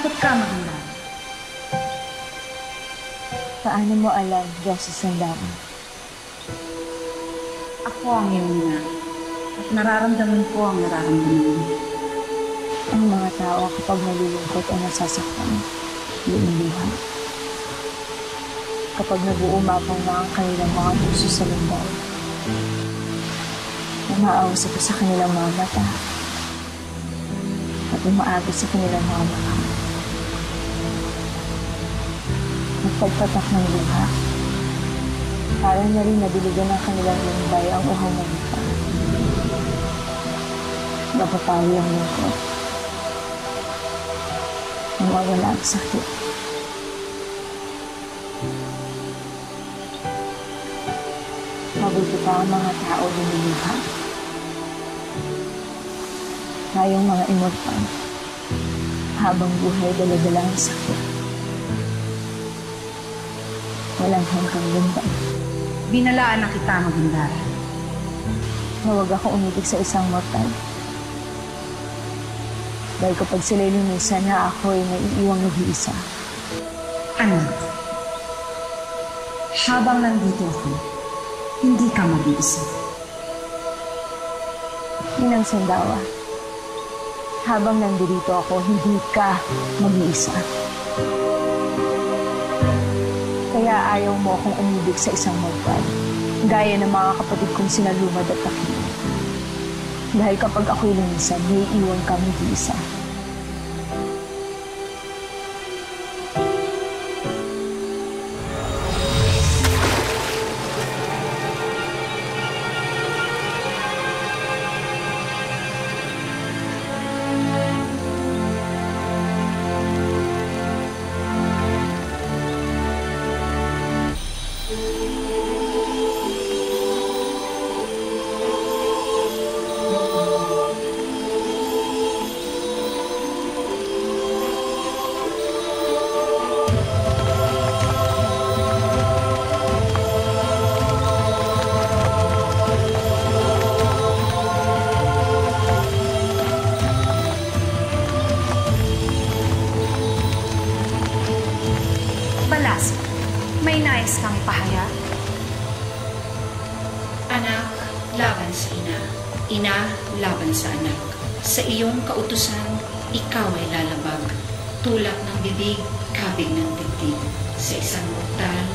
Malungkot ka, maganda. Paano mo alam, Justice Sandakan? Ako ang iyong ina. At nararamdaman ko ang nararamdaman mo. Ang mga tao kapag nalulungkot o nasasaktan, lumiluha. Kapag nag-uumapaw na ang kanilang mga puso sa lumbay, umaawas ito sa kanilang mga mata at umaagos sa kanilang mga mata. Nagpagpatak ng luha, parang na rin nadiligan ng kanilang lumbay ang uhaw ng mata. Napapali ang lungkot. Mawawala ang sakit. Mabuti pa ang mga tao lumuluha. Tayong mga immortal, habang buhay dala-dala ang sakit. Walang hanggang lumbay. Binalaan na kita, maganda. Na huwag akong umibig sa isang mortal. Dahil kapag sila'y lumisan na ako ay naiiwang nag-iisa. Anak, habang nandito ako, hindi ka mag-iisa. Inang Sandawa, habang nandito ako, hindi ka mag-iisa. Kaya ayaw mo akong umibig sa isang mortal, gaya ng mga kapatid kong sina Lumad at Takil. Dahil kapag ako'y lumisan, may iwan ka mag-iisa. Balas, may nais kang pahaya? Anak, laban sa ina. Ina, laban sa anak. Sa iyong kautusan, ikaw ay lalabag. Tulak ng bibig, kabig ng dibdib. Sa isang mortal,